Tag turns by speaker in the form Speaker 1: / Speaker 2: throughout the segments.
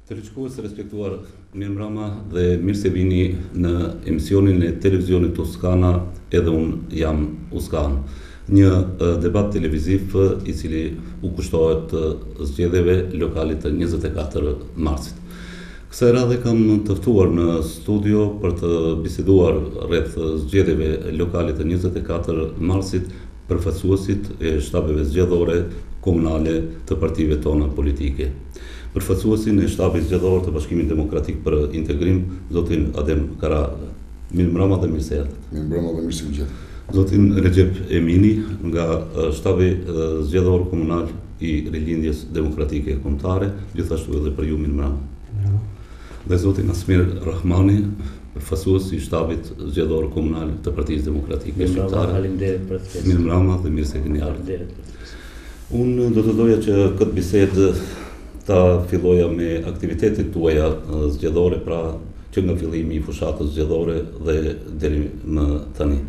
Speaker 1: Të rishkues të respektuar, mirë mbrëma dhe mirë se vini në emisionin e televizionit Toskana, edhe unë jam Uskan. Një debat televiziv i cili u kushtohet zgjedhjeve lokale të 24 marsit. Kësaj radhe kam të ftuar në studio për të biseduar rreth zgjedhjeve lokale të 24 marsit përfaqësuesit e shtabeve zgjedhore komunale të partive tona politike. Përfaqësuesin e shtabit zgjedhor të Bashkimit Demokratik për Integrim, zotin Adem Kara. Mirë mbrëma dhe mirë se erdhët.
Speaker 2: Mirë mbrëma dhe mirë se u gjetëm.
Speaker 1: Zotin Recep Emini nga shtabi zgjedhor komunal i Rilindjes Demokratike Kombëtare, gjithashtu edhe për ju mirë mbrëma. Dhe zotin Asmir Rahmani, përfaqësues i shtabit zgjedhor komunal të Partisë Demokratike Shqiptare.
Speaker 3: Faleminderit për ftesën.
Speaker 1: Mirë mbrëma dhe mirë se keni ardhur. Unë do të doja që këtë bisedë ta filloja me aktivitetet tuaja zgjedhore, pra që nga fillimi i fushatës zgjedhore dhe deri më tani.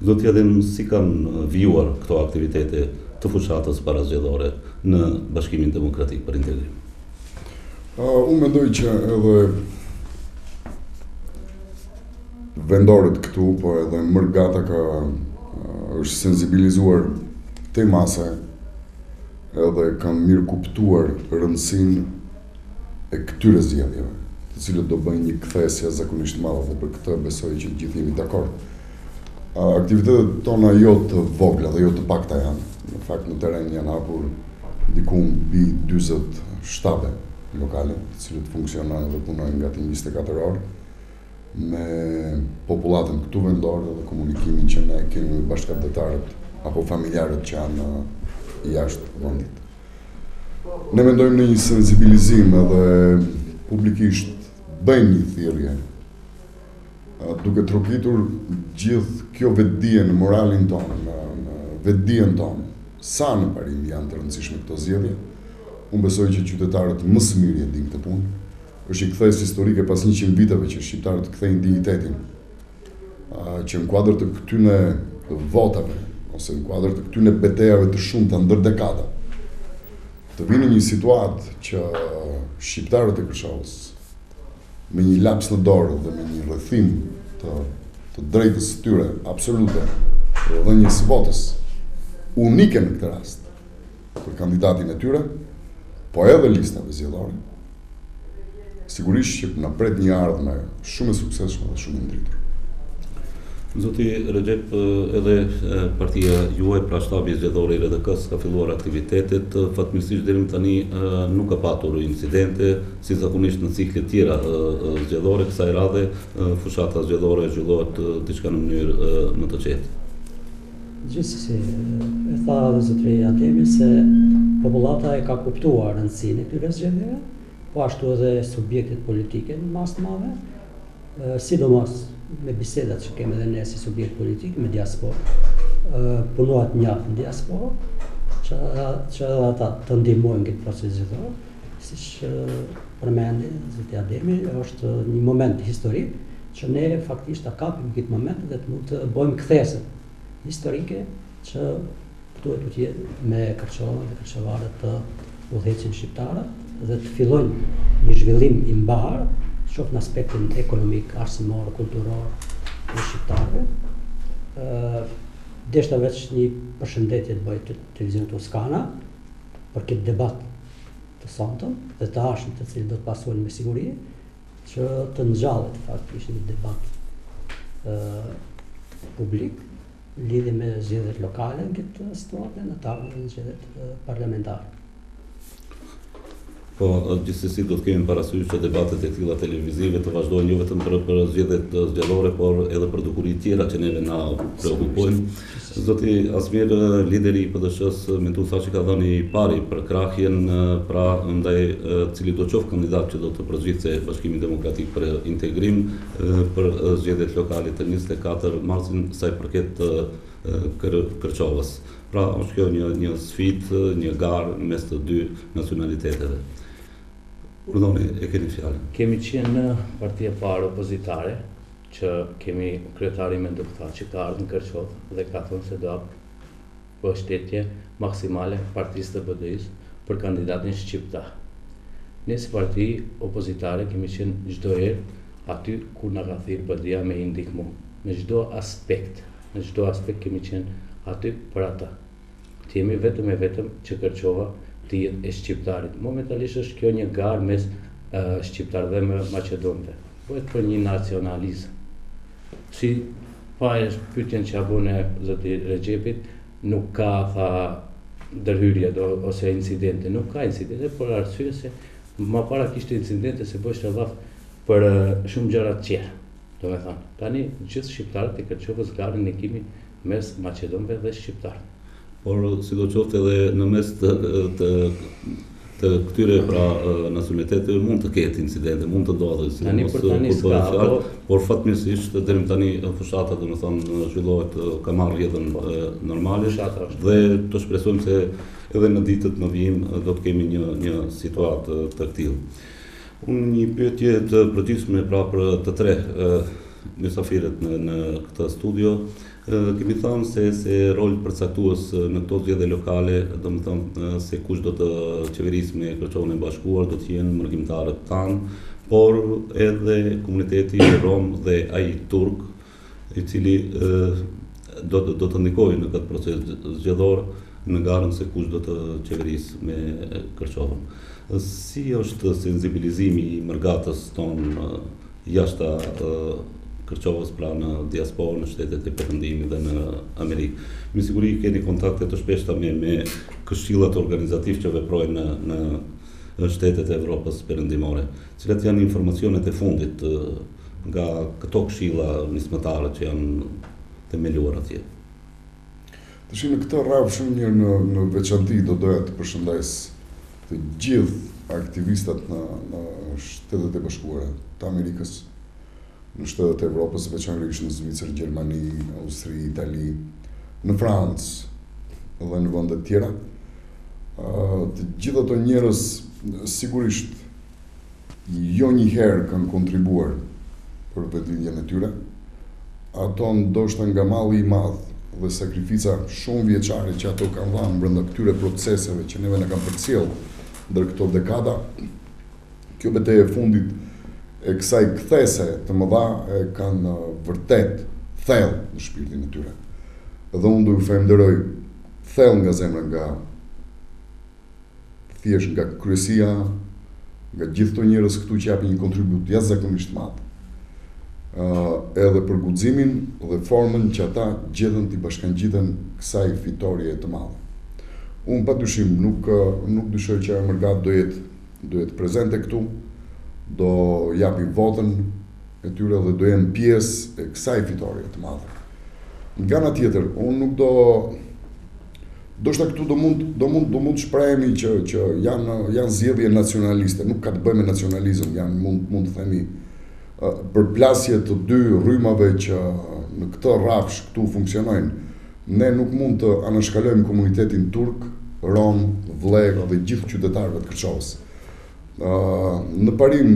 Speaker 1: Do t'ja dhe si kanë vijuar këto aktivitete të fushatës para zgjedhore në Bashkimin Demokratik për Integrim?
Speaker 2: Unë mendoj që edhe vendorët këtu, po edhe Mërgata është sensibilizuar te mase, edhe kanë mirë kuptuar rëndësinë e këtyre zgjedhjeve, të cilët do bëjnë një kthesje zakonisht madhe dhe për këtë besoj që gjithë jemi dakord. Aktivitetet tona jo të vogla dhe jo të pakta janë. Në fakt në teren janë hapur diku mbi 40 shtabe lokale, të cilët funksionojnë dhe punojnë gati 24 orë me popullatën këtu vendore dhe komunikimin që ne kemi me bashkëpunëtarët apo familjarët që janë jashtë vendit. Ne mendojmë në një sensibilizim edhe publikisht bëjmë një thirrje, duke trokitur gjithë kjo vetdije në moralin tonë, në vetdijen tonë, sa në parim janë të rëndësishme këto zgjedhje. Unë besoj që qytetarët më së miri e dinë këtë punë. Është një kthes historike pas 100 viteve që shqiptarët kthejnë dignitetin, që në kuadër të këtyne votave ose në kuadër të këtyne betejave të shumta ndër dekada, të vinë një situatë që shqiptarët e Këshillës, me një laps në dorë dhe me një rrethim të drejtës së tyre absolute dhe dhënies së votës unike në këtë rast për kandidatin e tyre, po edhe listave zgjedhore, sigurisht që na pret një ardhmë shumë e suksesshme dhe shumë e ndritur.
Speaker 1: Zoti Recep, edhe partia juaj, pra shtabi zgjedhor i RDK-s, ka filluar aktivitetet, fatmirësisht deri më tani nuk ka patur incidente, si zakonisht në ciklet tjera zgjedhore, kësaj radhe fushata zgjedhore zhvillohet diçka në mënyrë më të qetë.
Speaker 3: Gjithsesi, e tha dhe zotri Ademi se popullata e ka kuptuar rëndësinë e këtyre zgjedhjeve, po ashtu edhe subjektet politike në masë të madhe, sidomos me bisedat që kemi edhe ne si subjekt politik me diasporë, punohet mjaft në diasporë, që edhe ata të ndihmojnë këtë proces zgjedhor, siç përmendi zoti Ademi, është një moment historik që ne faktikisht ta kapim këtë moment dhe të mund të bëjmë kthesën historike që duhet të jetë me Kërçovën dhe kërçevarët të udhëheqin shqiptarët dhe të fillojnë një zhvillim i mbar, qoftë në aspektin ekonomik, arsimor, kulturor të shqiptarëve. Deshta veç një përshëndetje të bëj të televizionit Toskana për këtë debat të sonte dhe të ardhshëm të cilin do të pasojnë me siguri, që të ngjallet faktikisht një debat publik lidhje me zgjedhjet lokale në këtë situatë në të ardhmen zgjedhjet parlamentare.
Speaker 1: Po, gjithsesi do të kemi parasysh që debatet e tilla televizive të vazhdojnë jo vetëm për zgjedhjet zgjedhore, por edhe për dukuri tjera që neve na preokupojnë. Zoti Asmir, lideri i PDSH-s, mendu tha që ka dhënë i pari për krahjen, pra ndaj cili do qoftë kandidat që do të përzgjidhte Bashkimi Demokratik për Integrim për zgjedhjet lokale të 24 marsin sa i përket Kërçovës. Pra është kjo një sfidë, një garë mes të dy nacionaliteteve. Urdhoni, e keni fjalën.
Speaker 3: Kemi qenë në partia parë opozitare, që kemi kryetari me deputat që ka ardhur në Kërçovë dhe ka thënë se do hap mbështetje maksimale partisë të BDI-s për kandidatin shqiptar.
Speaker 4: Ne si parti opozitare kemi qenë çdo herë aty kur na ka thirrë BDA me i ndihmu. Në çdo aspekt kemi qenë aty për ata. Të jemi vetëm që Kërçova të jetë e shqiptarit. Momentalisht është kjo një garë mes shqiptarëve dhe me maqedonëve. Bëhet për një nacionalizëm. Si pa e pyetjen që abone zoti Recepit, nuk ka ndërhyrje ose incidente, nuk ka incidente, por arsye se më para kishte incidente se bësh rrallaf për shumë gjëra të tjera. Domethënë, tani gjithë shqiptarët e Kërçovës garën e kemi mes maqedonëve dhe shqiptarëve.
Speaker 1: Por sidoqoftë edhe në mes të këtyre nacionaliteteve mund të ketë incidente, mund të ndodhin, por fatmirësisht deri tani fshata domethënë zhvillohet ka marrë rrjedhën normale dhe të shpresojmë se edhe në ditët në vijim do të kemi një situatë të tillë. Unë një pyetje të përgjithshme për të tre mysafirët në këtë studio. Kemi thënë se rol përcaktues në këto zgjedhje lokale, domethënë se kush do të qeverisë me Kërçovën e Bashkuar do të jenë mërgjimtarët tanë, por edhe komuniteti rom dhe ai turk, i cili do të ndikojë në këtë proces zgjedhor në garën se kush do të qeverisë me Kërçovën. Si është sensibilizimi i mërgatës tonë jashta Kërçovës pra në diasporë, në shtetet e Perëndimit dhe në Amerikë? Me siguri keni kontakte të shpeshta me këshillat organizativ që veprojnë në shtetet e Evropës Perëndimore. Cilat janë informacionet e fundit nga këto këshilla nismëtare që janë themeluar atje?
Speaker 2: Tash në këtë radhë shumë mirë në veçanti do doja të përshëndes të gjithë aktivistat në Shtetet e Bashkuara të Amerikës, në Shtetet e Evropës, veçanërisht në Zvicër, Gjermani, Austri, Itali, në Francë dhe në vende të tjera. Të gjithë ato njerëz sigurisht jo një herë kanë kontribuar për vetëdijën e tyre. Ato ndoshta nga malli i madh dhe sakrifica shumë vjeçare që ato kanë dhënë brenda këtyre proceseve që neve na kanë përcjell ndër këto dekada, kjo betejë e fundit e kësaj kthese të mëdha e kanë vërtet thellë në shpirtin e tyre. Dhe unë do ju falenderoj thellë nga zemra, thjesht nga kryesia, nga gjithë këto njerëz këtu që japin një kontribut jashtëzakonisht madh. Edhe për guximin dhe formën që ata gjetën t'i bashkangjiten kësaj fitorie të madhe. Unë padyshim nuk dyshoj që ajo mërgat do jetë prezente këtu, do japi votën e tyre dhe do jenë pjesë e kësaj fitorie të madhe. Nga ana tjetër, unë nuk do shta këtu do mund shprehemi që janë zgjedhje nacionaliste, nuk ka të bëjë me nacionalizëm, janë mund të themi përplasje të dy rrymave që në këtë rrafsh këtu funksionojnë. Ne nuk mund të anashkalojmë komunitetin turk, rom, vlek dhe gjithë qytetarëve të Kërçovës. Në parim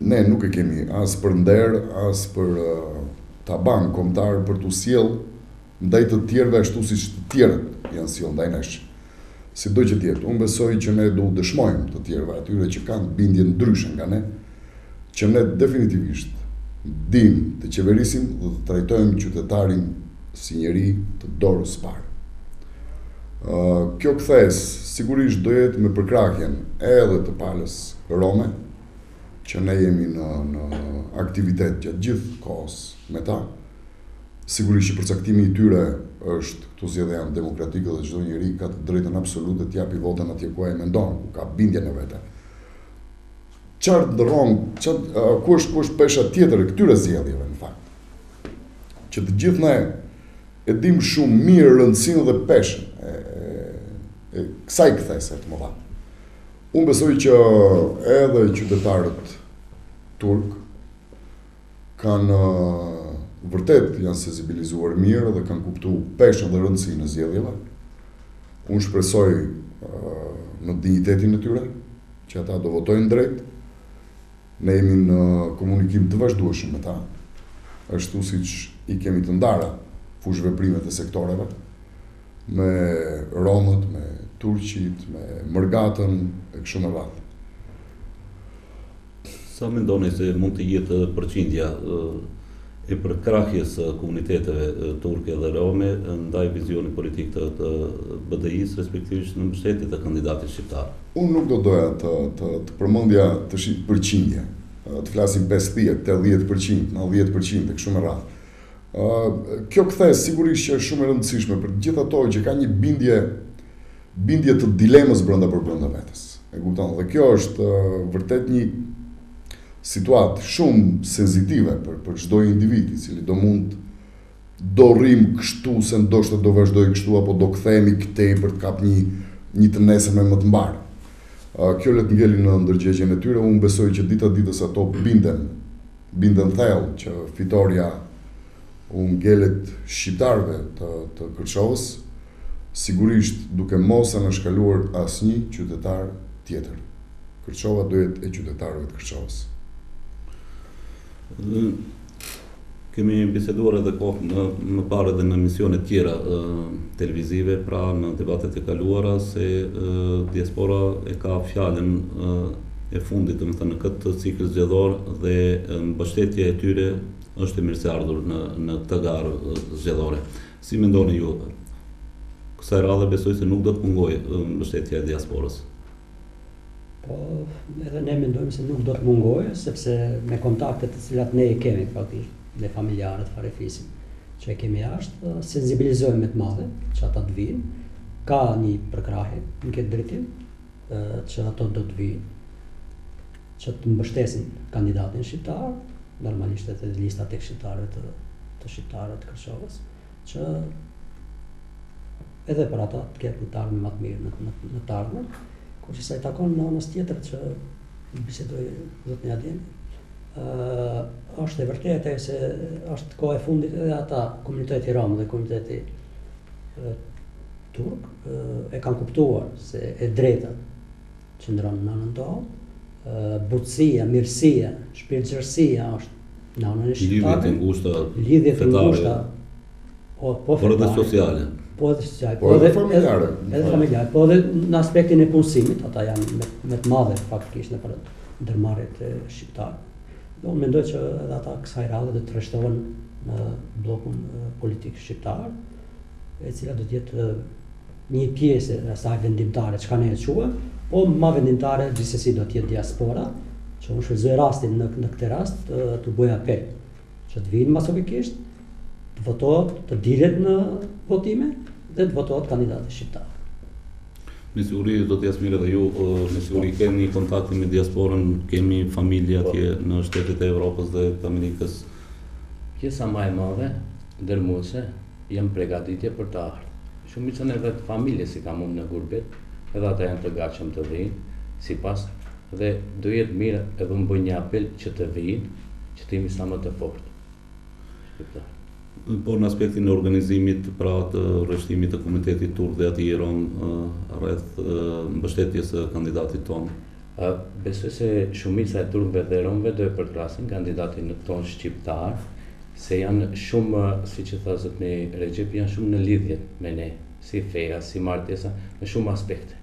Speaker 2: ne nuk e kemi as për nder, as për taban kombëtar për t'u sjell ndaj të tjerëve ashtu siç të tjerët janë sjell ndaj nesh. Sido që të jetë, unë besoj që ne do u dëshmojmë të tjerëve atyre që kanë bindje ndryshe nga ne, që ne definitivisht dim të qeverisim dhe të trajtojmë qytetarin si njeri të dorës parë. Kjo kthes sigurisht do jetë me përkrahjen edhe të palës rome, që ne jemi në aktivitet gjatë gjithë kohës me ta. Sigurisht që përcaktimi i tyre është këtu zgjedhja janë demokratike dhe çdo njeri ka të drejtën absolute të japi votën atje ku ai mendon, ku ka bindjen e vet. Qartë ndërron, ku është pesha tjetër e këtyre zgjedhjeve në fakt. Që të gjithë ne e dim shumë mirë rëndësinë dhe peshën e kësaj kthese të mëdha. Unë besoj që edhe qytetarët turk kanë vërtet janë sensibilizuar mirë dhe kanë kuptuar peshën dhe rëndësinë e zgjedhjeve. Unë shpresoj në dinjitetin e tyre që ata do votojnë drejt. Ne jemi në komunikim të vazhdueshëm me ta, ashtu siç i kemi të ndara fushëveprimet e sektoreve, me romët, me turqit, me mërgatën e kështu me radhë.
Speaker 1: Sa mendoni se mund të jetë përqindja e përkrahjes së komuniteteve turke dhe rome ndaj vizionit politik të BDI-s, respektivisht në mbështetje të kandidatit shqiptar?
Speaker 2: Unë nuk do doja të përmendja të përqindje, të flasim 50%, 80%, 90% e kështu me radhë. Kjo kthes sigurisht që është shumë e rëndësishme për gjithë ato që ka një bindje të dilemës brenda vetes. E kupton? Dhe kjo është vërtet një situatë shumë senzitive për çdo individ, i cili do rrim kështu se ndoshta do vazhdoj kështu apo do kthehemi këtej për të kap një të nesërme më të mbar. Kjo le të ngeli në ndërgjegjen e tyre. Unë besoj që dita ditës ato binden thellë që fitoria u ngelet shqiptarëve të Kërçovës, sigurisht duke mos anashkaluar asnjë qytetar tjetër. Kërçova do jetë e qytetarëve të Kërçovës.
Speaker 1: Kemi biseduar edhe kohë më parë edhe në emisione tjera televizive, pra në debatet e kaluara, se diaspora e ka fjalën e fundit, domethënë në këtë cikël zgjedhor, dhe mbështetja e tyre është e mirëseardhur në këtë garë zgjedhore. Si mendoni ju? Kësaj radhe besoj se nuk do të mungojë mbështetja e diasporës.
Speaker 3: Po, edhe ne mendojmë se nuk do të mungojë, sepse me kontaktet të cilat ne i kemi faktikisht me familjarët farefisim që e kemi jashtë, sensibilizojmë me të madhe që ata të vinë. Ka një përkrahje në këtë drejtim që ato do të vinë, që të mbështesin kandidatin shqiptar, normalisht edhe lista tek shqiptarëve të shqiptarëve të Kërçovës, që edhe për ata të ketë një të ardhmë më të mirë në të ardhmen. Kur që sa i takon në anës tjetër që bisedoj zotni Adem, është e vërtetë se është kohë e fundit edhe ata komuniteti rom dhe komuniteti turk e kanë kuptuar se e drejta qëndron në anën tonë, butësia, mirësia, shpirtëqërësia është në anën e shqiptarëve. Lidhjet e ngushta, por
Speaker 1: edhe sociale.
Speaker 3: Po edhe sociale,
Speaker 2: po edhe familjare.
Speaker 3: Edhe familjare, po edhe në aspektin e punësimit, ata janë me të madhe faktikisht në për ndërmarrjet e shqiptarëve. Dhe unë mendoj që edhe ata kësaj radhe do të tërheqëtohen në bllokun politik shqiptar, e cila do të jetë një pjesë e asaj vendimtare, çka ne e quajmë, po më vendimtare gjithsesi do të jetë diaspora, që unë shfrytëzoj rastin në këtë rast të bëj apel që të vinë masovikisht, të votohet, të dilet në votime dhe të votohet kandidati shqiptar.
Speaker 1: Me siguri do të jasmire dhe ju, me siguri keni kontakte me diasporën, kemi familje atje në shtetet e Evropës dhe të Amerikës.
Speaker 4: Pjesa më e madhe ndërmuese janë përgatitje për të ardhur. Shumicën edhe të familjes si kam unë në gurbet, edhe ata janë të gatshëm të vinë, sipas, dhe do jetë mirë edhe unë bëj një apel që të vinë, që të jemi sa më të fortë. Shqiptar.
Speaker 1: Por në aspektin e organizimit, pra të rreshtimit të komunitetit turk dhe atij rom rreth mbështetjes së kandidatit ton.
Speaker 4: Besoj se shumica e turkëve dhe romëve do e përkrasin kandidatin ton shqiptar, se janë shumë, siç e tha zotni Recep, janë shumë në lidhje me ne, si feja, si martesa, në shumë aspekte.